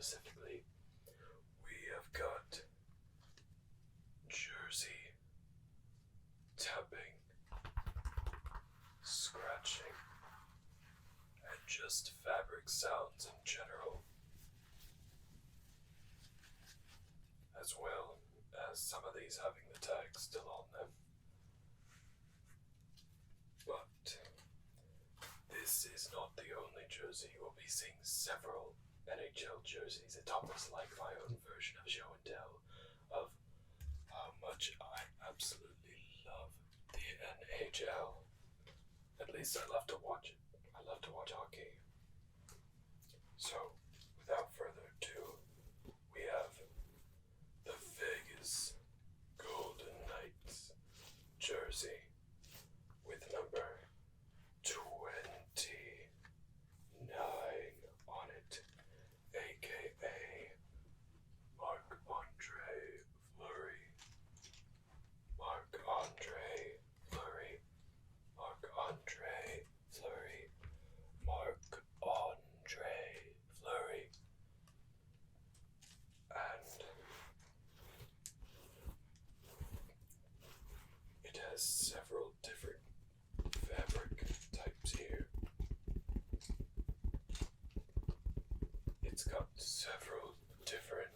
specifically, we have got jersey tapping, scratching, and just fabric sounds in general, as well as some of these having the tags still on them. But this is not the only jersey. You will be seeing several NHL jerseys. It's almost like my own version of show and tell of how much I absolutely love the NHL. At least I love to watch it. I love to watch hockey. So, without further ado, we have the Vegas Golden Knights jersey with number 29 on it, aka Marc-Andre Fleury. Marc-Andre Fleury. Marc-Andre Fleury. Marc-Andre Fleury. And it has several different fabric types here. It's got several different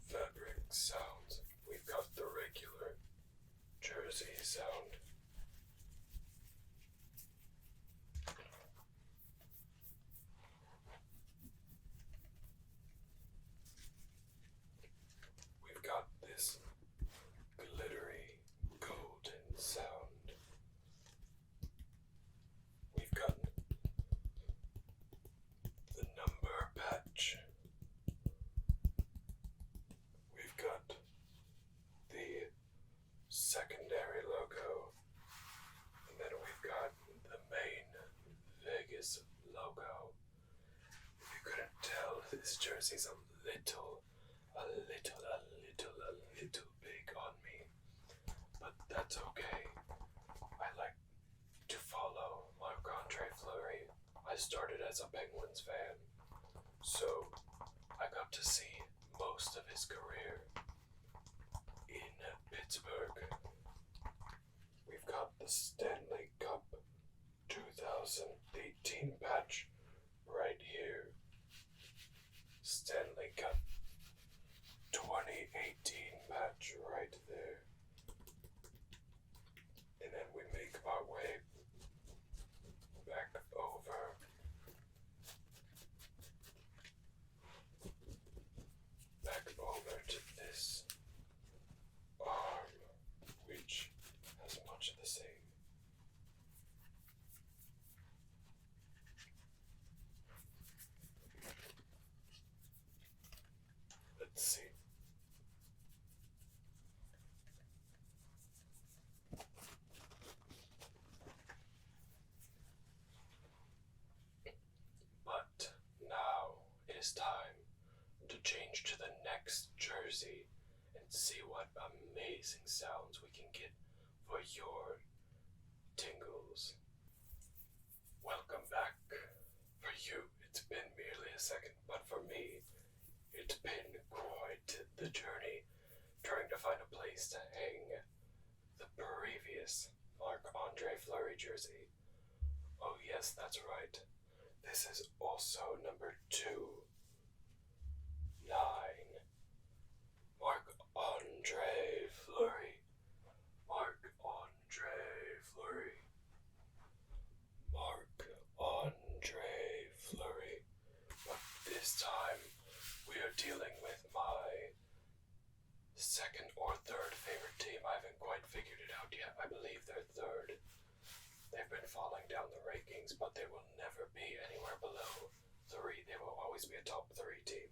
fabric sounds. We've got the regular jersey sound. We've got this glittery golden sound. We've got the number patch. We've got the secondary logo. And then we've got the main Vegas logo. If you couldn't tell, this jersey's a little big on me. But that's okay. I like to follow Marc-Andre Fleury. I started as a Penguins fan, so I got to see most of his career in Pittsburgh. We've got the Stanley Cup 2018 patch right here. Stanley Cup 2018 patch right there. And then we make our way back over to this arm, which has much of the same. Let's see. But now it is time to change to the next jersey and see what amazing sounds we can get for your tingles. Welcome back. For you, it's been merely a second, but for me, it's been quite the journey trying to find a place to hang the previous Marc-Andre Fleury jersey. Oh yes, that's right. This is also number 29. Marc-Andre Fleury. Marc-Andre Fleury. Marc-Andre Fleury. But this time, we are dealing with my second or third favorite team. I haven't quite figured it out yet. I believe they're third. They've been falling down the rankings, but they will never be anywhere below 3. They will always be a top 3 team.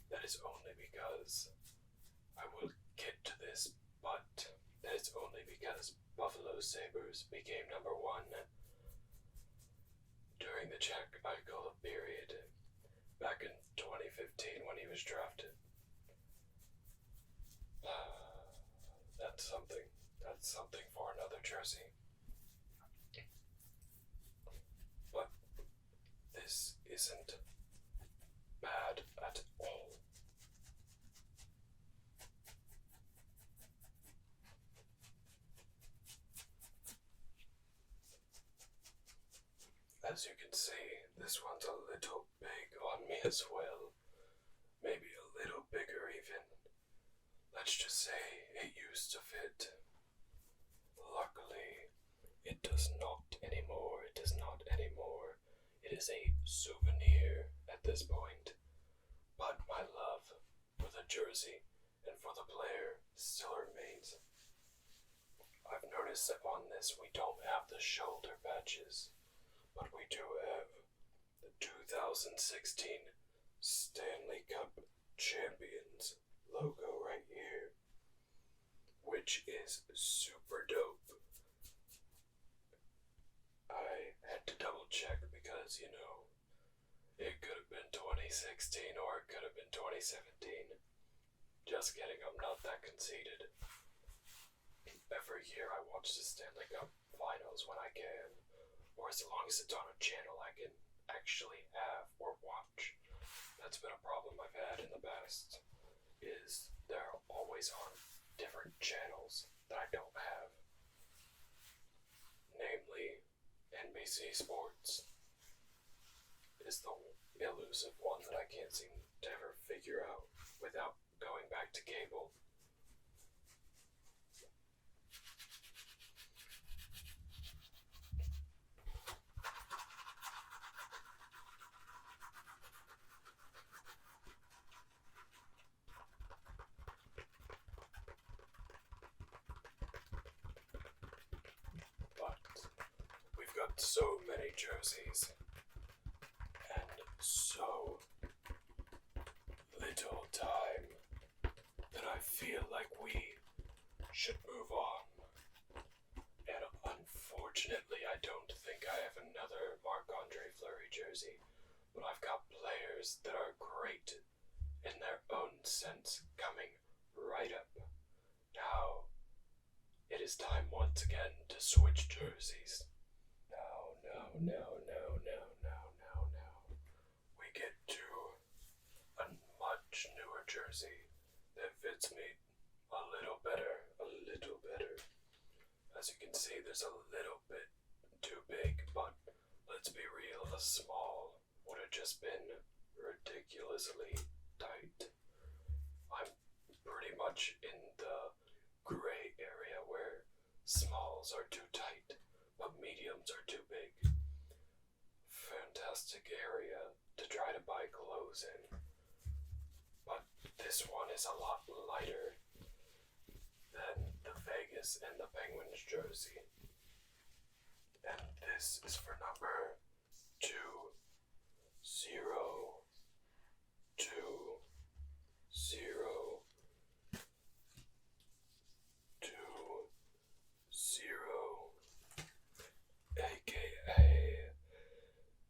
That is only because I will get to this, but that is only because Buffalo Sabres became number 1 during the Jack Eichel period back in 2015 when he was drafted. That's something. That's something for another jersey. But this isn't As you can see, this one's a little big on me as well. Maybe a little bigger even. Let's just say it used to fit. Luckily, it does not anymore. It does not anymore. It is a souvenir at this point. But my love for the jersey and for the player still remains. I've noticed that on this we don't have the shoulder patches, but we do have the 2016 Stanley Cup Champions logo right here, which is super dope. I had to double check because, it could have been 2016 or it could have been 2017. Just kidding, I'm not that conceited. Every year I watch the Stanley Cup finals when I can, or as long as it's on a channel I can actually have or watch. That's been a problem I've had in the past, is they're always on different channels that I don't have. Namely, NBC Sports is the elusive one that I can't seem to ever figure out without going back to cable. But we've got so many jerseys and so little time that I feel like we should move on. And unfortunately, I don't think I have another Marc-Andre Fleury jersey, but I've got players that are great in their own sense coming right up. Now, it is time once again to switch jerseys. Now. We get to a much newer jersey that fits me a little better. As you can see, there's a little bit too big, but let's be real, a small would have just been ridiculously tight. I'm pretty much in the gray area where smalls are too tight, but mediums are too big. Fantastic area to try to buy clothes in. But this one is a lot lighter than the Vegas and the Penguins jersey. And this is for number 2020. AKA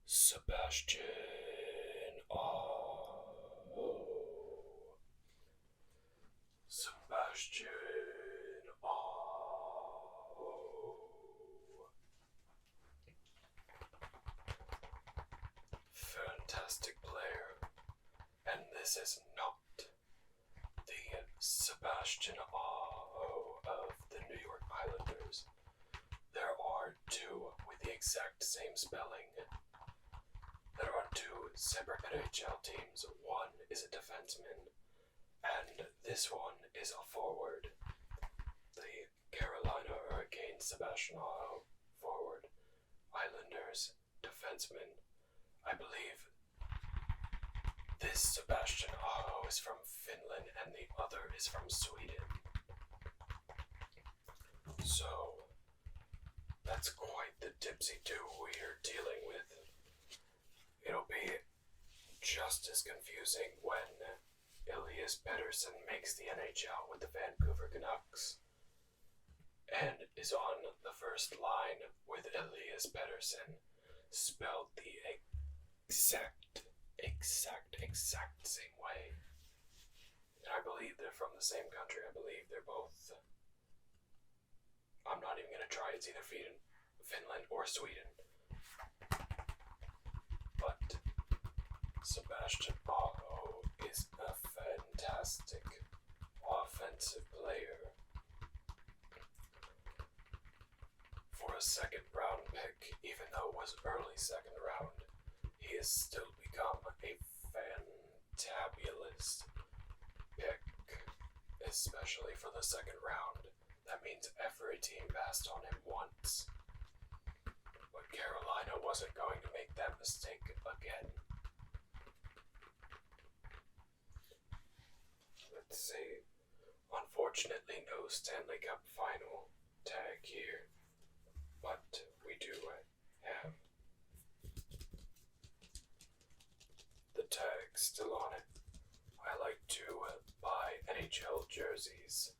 Sebastian Aho. Fantastic player. And this is not the Sebastian Aho of the New York Islanders. There are two with the exact same spelling. There are two separate NHL teams. One is a defenseman, and this one is a forward. The Carolina Hurricanes Sebastian Aho, forward. Islanders, defenseman. I believe this Sebastian Aho is from Finland and the other is from Sweden. So, that's quite the dipsy-do we're dealing with. It'll be just as confusing when Elias Pettersson makes the NHL with the Vancouver Canucks and is on the first line with Elias Pettersson, spelled the exact same way. And I believe they're from the same country. I believe they're both... I'm not even going to try. It's either Finland or Sweden. But Sebastian Aho is a fantastic offensive player. For a second round pick, even though it was early second round, he has still become a fantabulous pick, especially for the second round. That means every team passed on him once. But Carolina wasn't going to make that mistake again. Let's see. Unfortunately, no Stanley Cup final tag here, but we do have the tag still on it. I like to buy NHL jerseys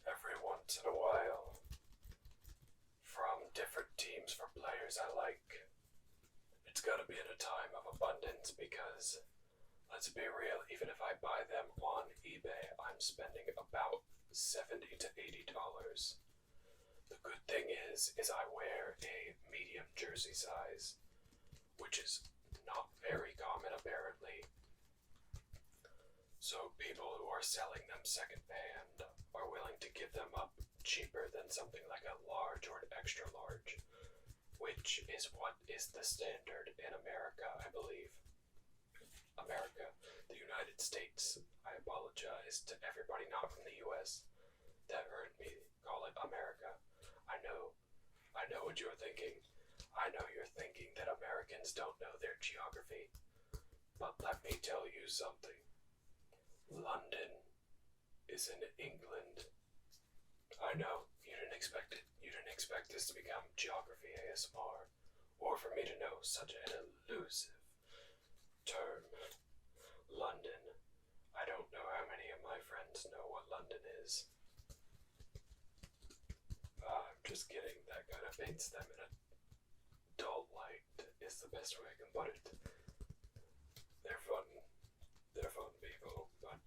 every once in a while from different teams for players I like. It's gotta be at a time of abundance because, let's be real, even if I buy them on eBay, I'm spending about $70 to $80. The good thing is I wear a medium jersey size, which is not very common apparently. So people who are selling them secondhand are willing to give them up cheaper than something like a large or an extra large, which is what is the standard in America, I believe. America, the United States. I apologize to everybody not from the US that heard me call it America. I know what you're thinking. I know you're thinking that Americans don't know their geography. But let me tell you something. London is in England. I know, you didn't expect it. You didn't expect this to become geography ASMR, or for me to know such an elusive term. London. I don't know how many of my friends know what London is. I'm just kidding. That kind of paints them in a dull light is the best way I can put it. They're fun. They're fun people, but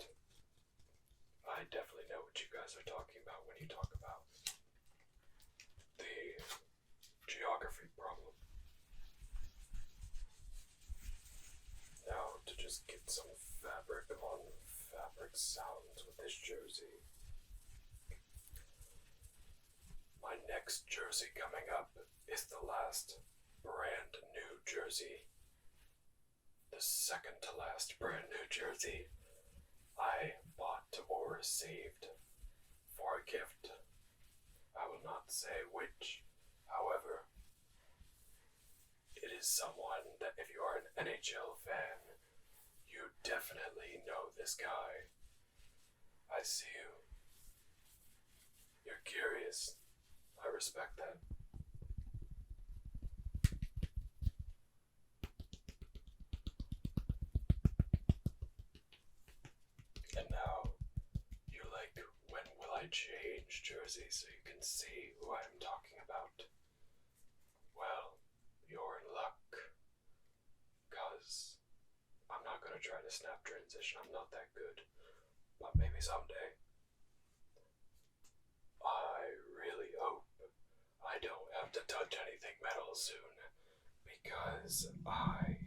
I definitely know what you guys are talking about when you talk about the geography problem. Now, to just get some fabric on fabric sounds with this jersey. My next jersey coming up is the last brand new jersey. The second to last brand new jersey I bought or received for a gift. I will not say which, however, it is someone that if you are an NHL fan, you definitely know this guy. I see you. You're curious. I respect that. And now, you're like, when will I change jersey so you can see who I'm talking about? Well, you're in luck. Cause I'm not gonna try to snap transition, I'm not that good. But maybe someday. I really hope I don't have to touch anything metal soon, because I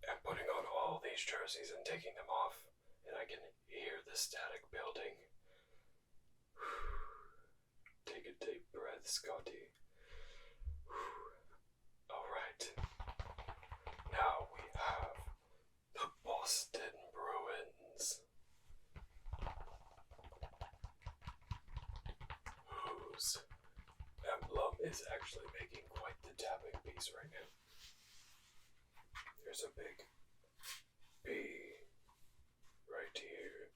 am putting on all these jerseys and taking them off, and I can hear the static building. Take a deep breath, Scotty. Alright. Now we have the Boston Bruins, whose emblem is actually making quite the tapping piece right now. There's a big B right here,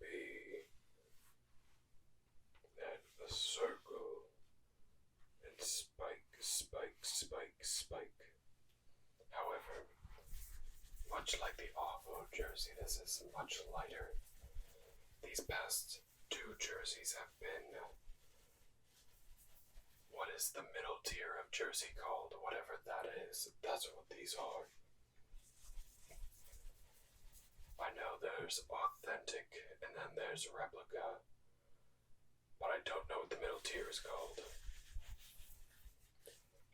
B, and a circle, and spike, spike, spike, spike. However, much like the Aho jersey, this is much lighter. These past two jerseys have been, what is the middle tier of jersey called? Whatever that is, that's what these are. I know there's authentic and then there's replica, but I don't know what the middle tier is called.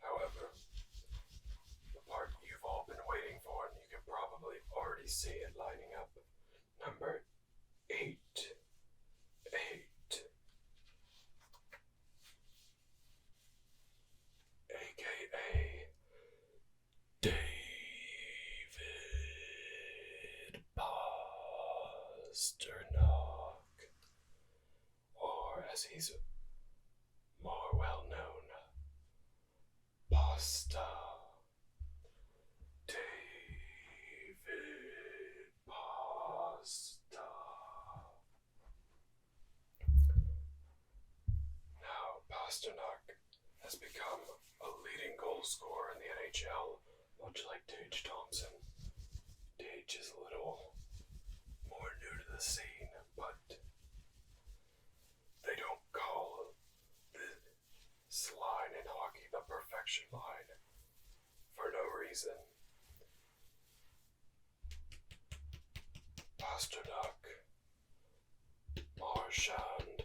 However, the part you've all been waiting for, and you can probably already see it lining up, number 8. AKA Pasta. David Pasta. Now, Pasternak has become a leading goal scorer in the NHL, much like Tage Thompson. Tage is a little more new to the scene, but they don't call this line in hockey the perfection line for no reason. Pasternak, Marchand,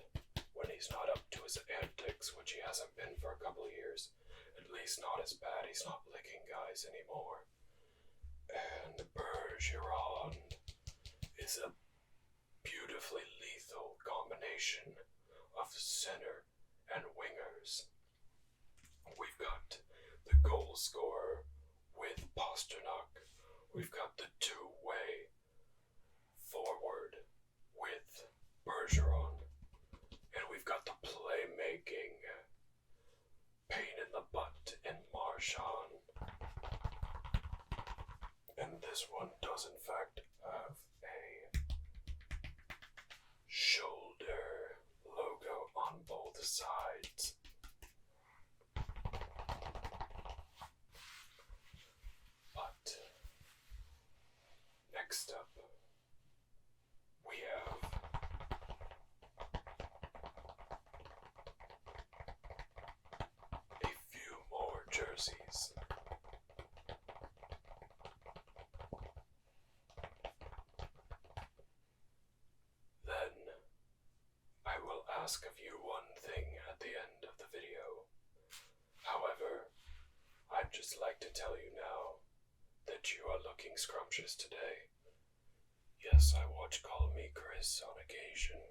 when he's not up to his antics, which he hasn't been for a couple of years, at least not as bad, he's not licking guys anymore. And Bergeron is a beautifully lethal combination of center and wingers. We've got the goal scorer with Pasternak. We've got the two-way forward with Bergeron. And we've got the playmaking pain in the butt in Marchand. And this one does in fact have a shoulder logo on both sides. But next up, we have a few more jerseys. Then I will ask of you one thing at the end of the video. However, I'd just like to tell you now that you are looking scrumptious today. Yes, I watch Call Me Chris on occasion.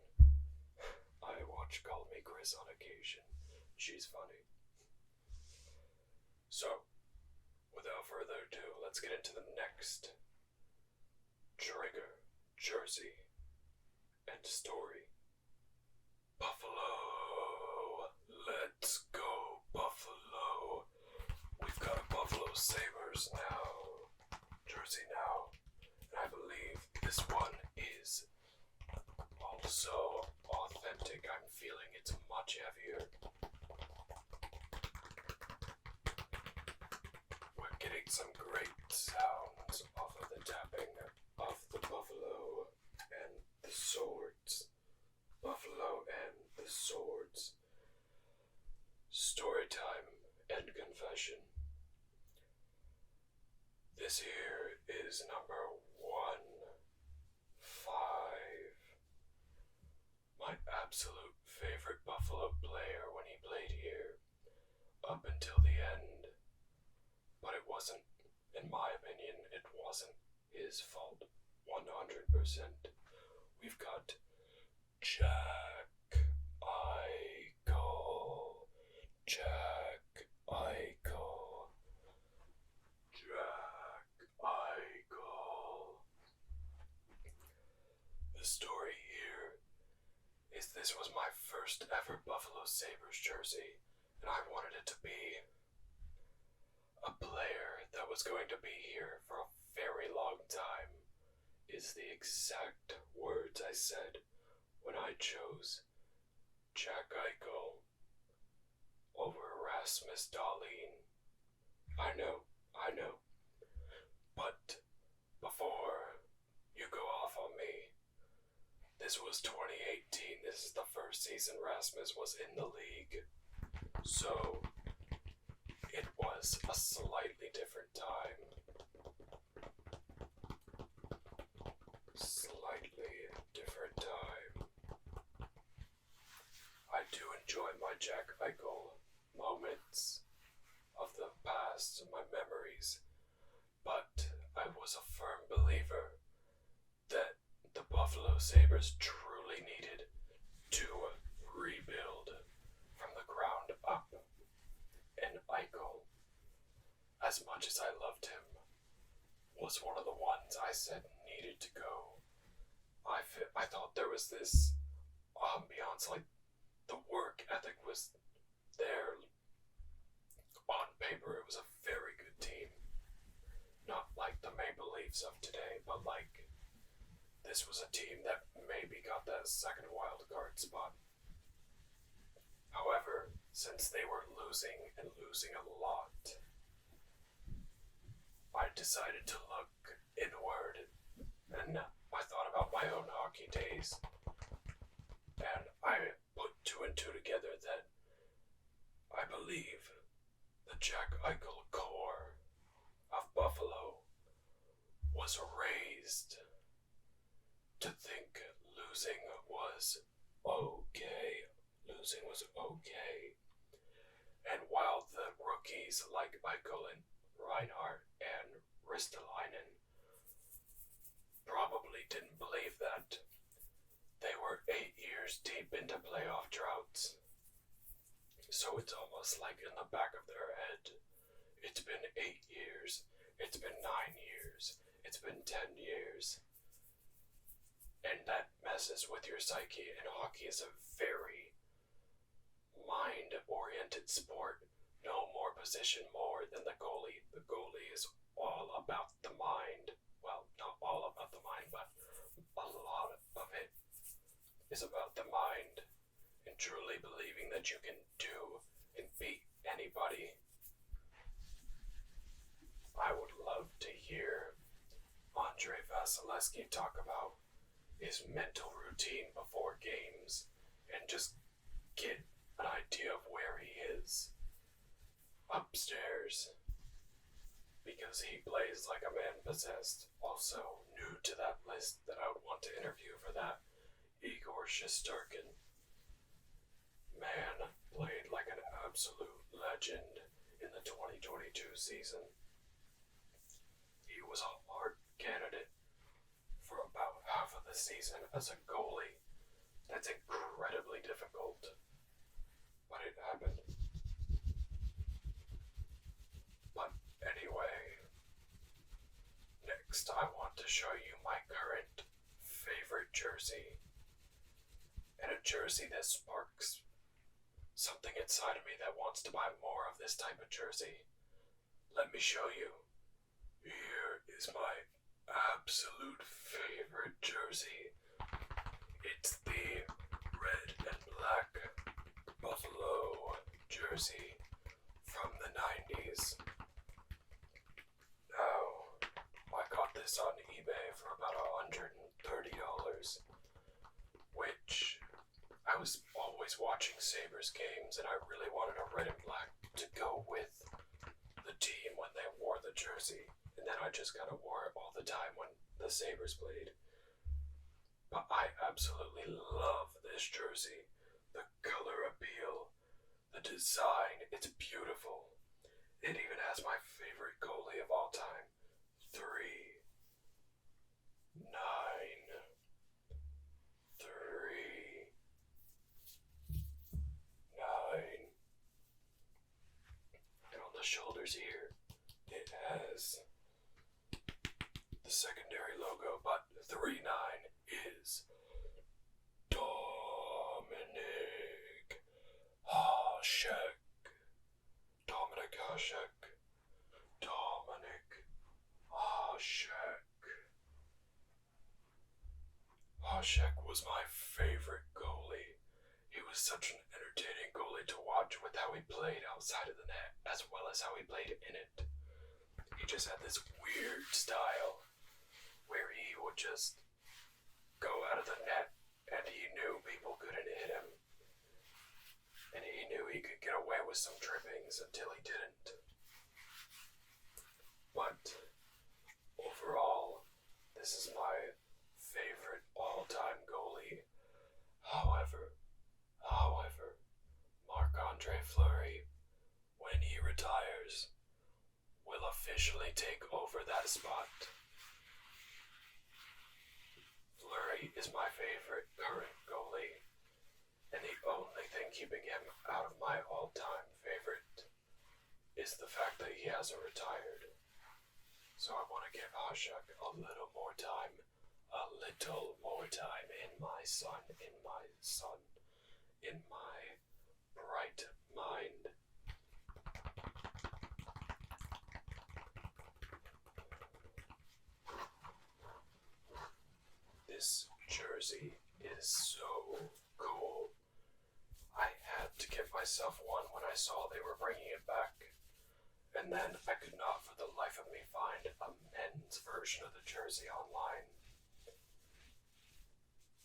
I watch Call Me Chris on occasion. She's funny. So, without further ado, let's get into the next trigger, jersey, and story. Buffalo. Let's go, Buffalo. We've got a Buffalo Sabres now. Jersey now. And I believe this one is also authentic. I'm feeling it's much heavier. We're getting some great sounds off of the tapping of the buffalo and the swords. Buffalo and the swords. Story time and confession. This here is number 1-5. My absolute favorite Buffalo player when he played here, up until the end. But it wasn't, in my opinion, it wasn't his fault 100%. We've got Jack Eichel. Jack Eichel. Jack Eichel. The story here is this was my first ever Buffalo Sabres jersey, and I wanted it to be a player that was going to be here for a very long time, is the exact words I said when I chose Jack Eichel over Rasmus Dahlin. I know. But before you go off on me, this was 2018. This is the first season Rasmus was in the league. So it was a slightly different time. I do enjoy my Jack Eichel moments of the past and my memories, but I was a firm believer that the Buffalo Sabres truly needed to rebuild from the ground up, and Eichel, as much as I loved him, was one of the ones I said needed to go. I thought there was this ambiance, like the work ethic was there. on paper it was a very good team. Not like the Maple Leafs of today, but like this was a team that maybe got that second wild card spot. However, since they were losing and losing a lot, I decided to look inward, and I thought about my own hockey days, and I put two and two together that I believe the Jack Eichel core of Buffalo was raised to think losing was okay. Losing was okay. And while the rookies like Eichel and Reinhardt and Ristolainen probably didn't believe that, they were 8 years deep into playoff droughts. So it's almost like in the back of their head, it's been 8 years, it's been 9 years, it's been 10 years. And that messes with your psyche, and hockey is a very mind-oriented sport. No more position more than the goalie. The goalie is all about the mind. Well, not all about the mind, but a lot of it is about the mind and truly believing that you can do and beat anybody. I would love to hear Andre Vasilevsky talk about his mental routine before games and just get an idea of where he is upstairs, because he plays like a man possessed. Also, new to that list that I would want to interview for that, Igor Shesterkin. Man played like an absolute legend in the 2022 season. He was a hard candidate for about half of the season as a goalie. That's incredibly difficult, but it happened. But anyway, next I want to show you my current favorite jersey, and a jersey that sparks something inside of me that wants to buy more of this type of jersey. Let me show you. Here is my absolute favorite jersey. It's the red and black Buffalo jersey from the 90s. Now, I got this on eBay for about $130, which I was always watching Sabres games, and I really wanted a red and black to go with the team when they wore the jersey. And then I just kind of wore it all the time when the Sabres played. But I absolutely love this jersey. The color appeal, the design, it's beautiful. It even has my favorite goalie of all time, 3, 9, 3. And on the shoulders here, it has the secondary logo, but 3-9 is Dominic Hasek. Dominic Hasek. Dominic Hasek. Hasek was my favorite goalie. He was such an entertaining goalie to watch with how he played outside of the net as well as how he played in it. He just had this weird style where he would just go out of the net and he knew people couldn't hit him. And he knew he could get away with some trippings until he didn't. But overall, this is my favorite all-time goalie. However, Marc-Andre Fleury, when he retires, will officially take over that spot. Fleury is my favorite current goalie, and the only thing keeping him out of my all-time favorite is the fact that he hasn't retired. So I want to give Hasek a little more time in my bright mind. This jersey is so cool. I had to get myself one when I saw they were bringing it back. And then I could not for the life of me find a men's version of the jersey online.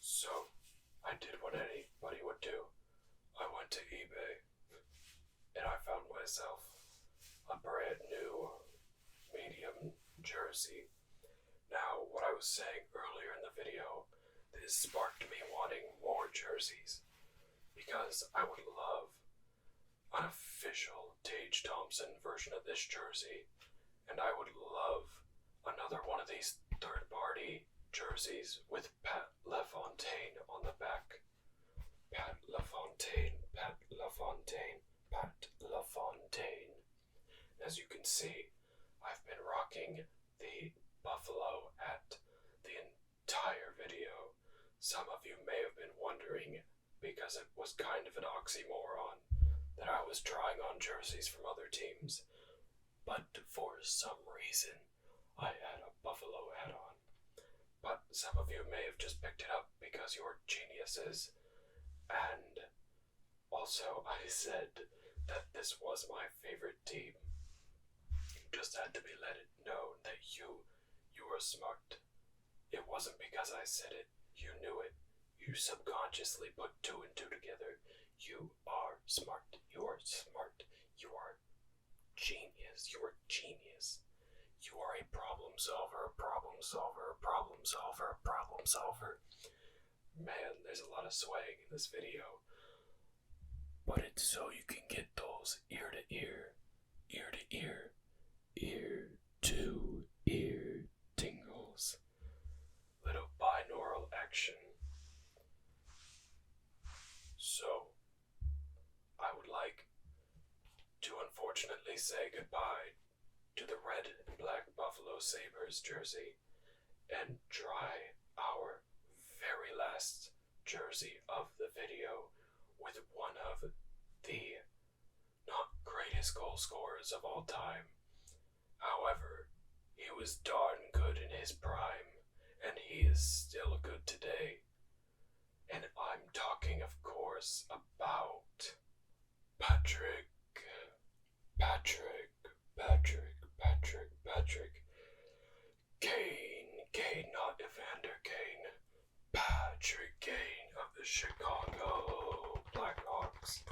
So, I did what anybody would do. I went to eBay, and I found myself a brand new medium jersey. Now, what I was saying earlier in the video, this sparked me wanting more jerseys, because I would love an official Tage Thompson version of this jersey, and I would love another one of these third-party jerseys with Pat LaFontaine on the back. Pat LaFontaine, Pat LaFontaine, Pat LaFontaine. As you can see, I've been rocking the Buffalo at the entire video. Some of you may have been wondering, because it was kind of an oxymoron, that I was trying on jerseys from other teams. But for some reason, I had a Buffalo hat on. But some of you may have just picked it up because you're geniuses. And also, I said that this was my favorite team. Just had to be let it known that you were smart. It wasn't because I said it. You knew it. You subconsciously put two and two together. You are smart. You are smart. You are genius. You are genius. You are a problem solver, problem solver, problem solver, problem solver. Man, there's a lot of swag in this video. But it's so you can get those ear to ear, ear to ear, ear to ear tingles. Little binaural action. So, I would like to unfortunately say goodbye to the red and black Buffalo Sabres jersey and try our very last jersey of the video with one of the not greatest goal scorers of all time. However, he was darn good in his prime, and he is still good today. And I'm talking, of course, about Patrick Kane, not Evander Kane. Patrick Kane of the Chicago Blackhawks.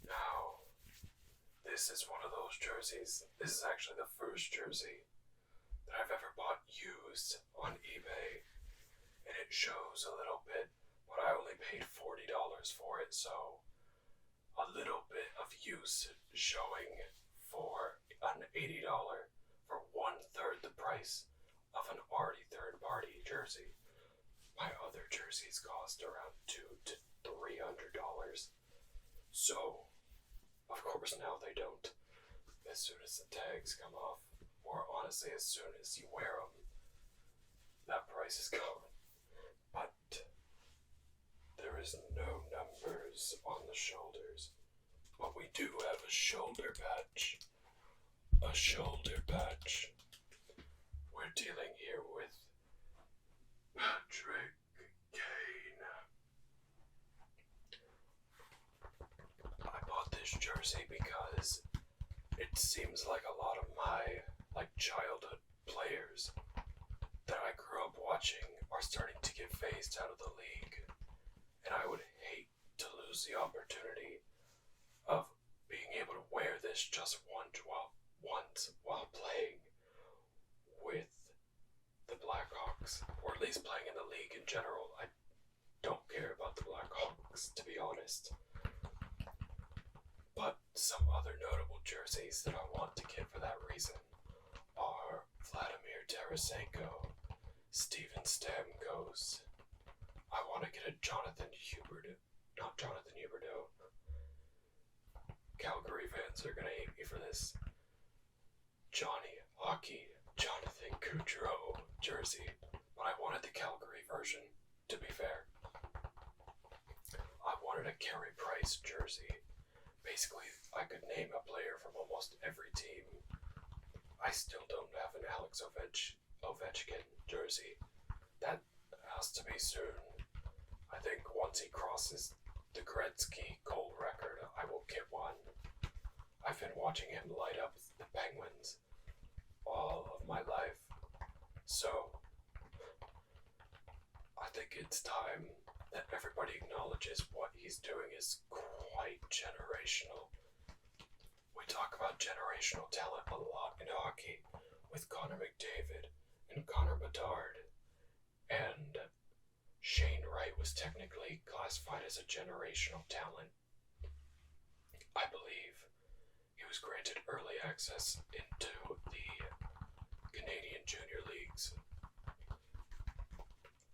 Now, this is one of those jerseys. This is actually the first jersey that I've ever bought used on eBay. And it shows a little bit, but I only paid $40 for it, so a little bit of use showing for an $80 for 1/3 the price of an already third-party jersey. My other jerseys cost around $200 to $300. So, of course now they don't. As soon as the tags come off, or honestly as soon as you wear them, that price is gone. But there is no numbers on the shoulders. But we do have a shoulder patch. A shoulder patch. We're dealing here with Patrick Kane. I bought this jersey because it seems like a lot of my childhood players that I grew up watching are starting to get phased out of the league. And I would hate to lose the opportunity of being able to wear this just once while playing with the Blackhawks, or at least playing in the league in general. I don't care about the Blackhawks, to be honest. But some other notable jerseys that I want to get for that reason are Vladimir Tarasenko, Steven Stamkos. I want to get a Jonathan Huberdeau. Calgary fans are going to hate me for this. Johnny Hockey, Jonathan Gaudreau jersey. But I wanted the Calgary version, to be fair. I wanted a Carey Price jersey. Basically, I could name a player from almost every team I still don't have an Alex Ovechkin jersey. That has to be soon. I think once he crosses the Gretzky goal record, I will get one. I've been watching him light up the Penguins all of my life. So, I think it's time that everybody acknowledges what he's doing is quite generational. We talk about generational talent a lot in hockey with Connor McDavid and Connor Bedard. And Shane Wright was technically classified as a generational talent. I believe he was granted early access into the Canadian Junior Leagues.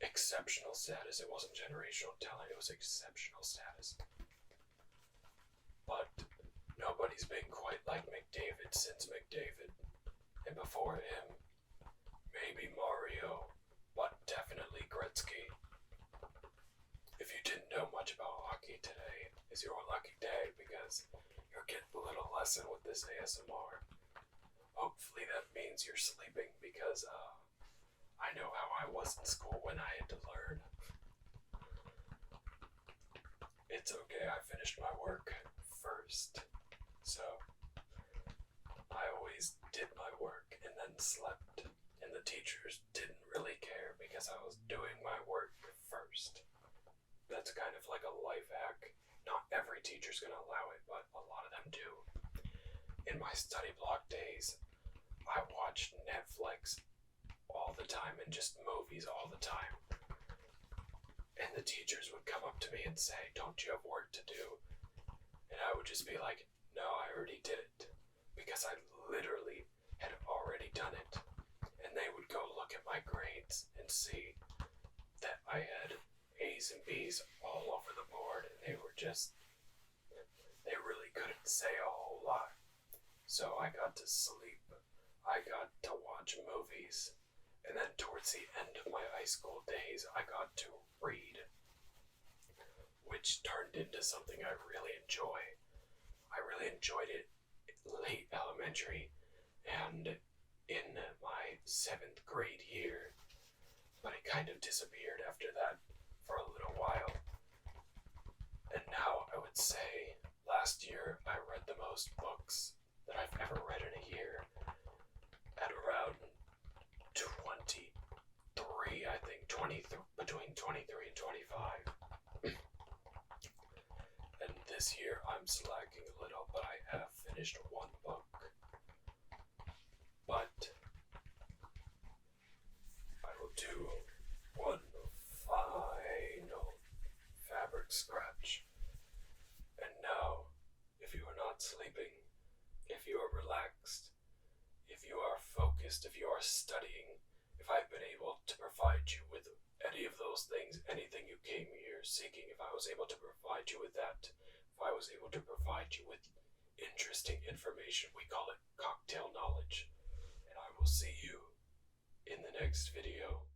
Exceptional status. It wasn't generational talent, it was exceptional status. But nobody's been quite like McDavid since McDavid. And before him, maybe Mario, but definitely Gretzky. If you didn't know much about hockey today, it's your lucky day because you're getting a little lesson with this ASMR. Hopefully that means you're sleeping because I know how I was in school when I had to learn. It's okay, I finished my work first. So, I always did my work and then slept. And the teachers didn't really care because I was doing my work first. That's kind of like a life hack. Not every teacher's gonna allow it, but a lot of them do. In my study block days, I watched Netflix all the time and just movies all the time. And the teachers would come up to me and say, "Don't you have work to do?" And I would just be like, "No, I already did it." Because I literally had already done it. And they would go look at my grades and see that I had A's and B's all over the board, and they really couldn't say a whole lot. So I got to sleep. I got to watch movies. And then towards the end of my high school days, I got to read, which turned into something I really enjoy. I really enjoyed it late elementary and in my 7th grade year, but it kind of disappeared after that for a little while. And now I would say last year I read the most books that I've ever read in a year at around 23, I think, between 23 and 25. And this year I'm slacking a little, but I have finished one book. But I will do one final fabric scratch. And now, if you are not sleeping, if you are relaxed, if you are focused, if you are studying, if I've been able to provide you with any of those things, anything you came here seeking, if I was able to provide you with that, if I was able to provide you with interesting information, we call it cocktail knowledge. And I will see you in the next video.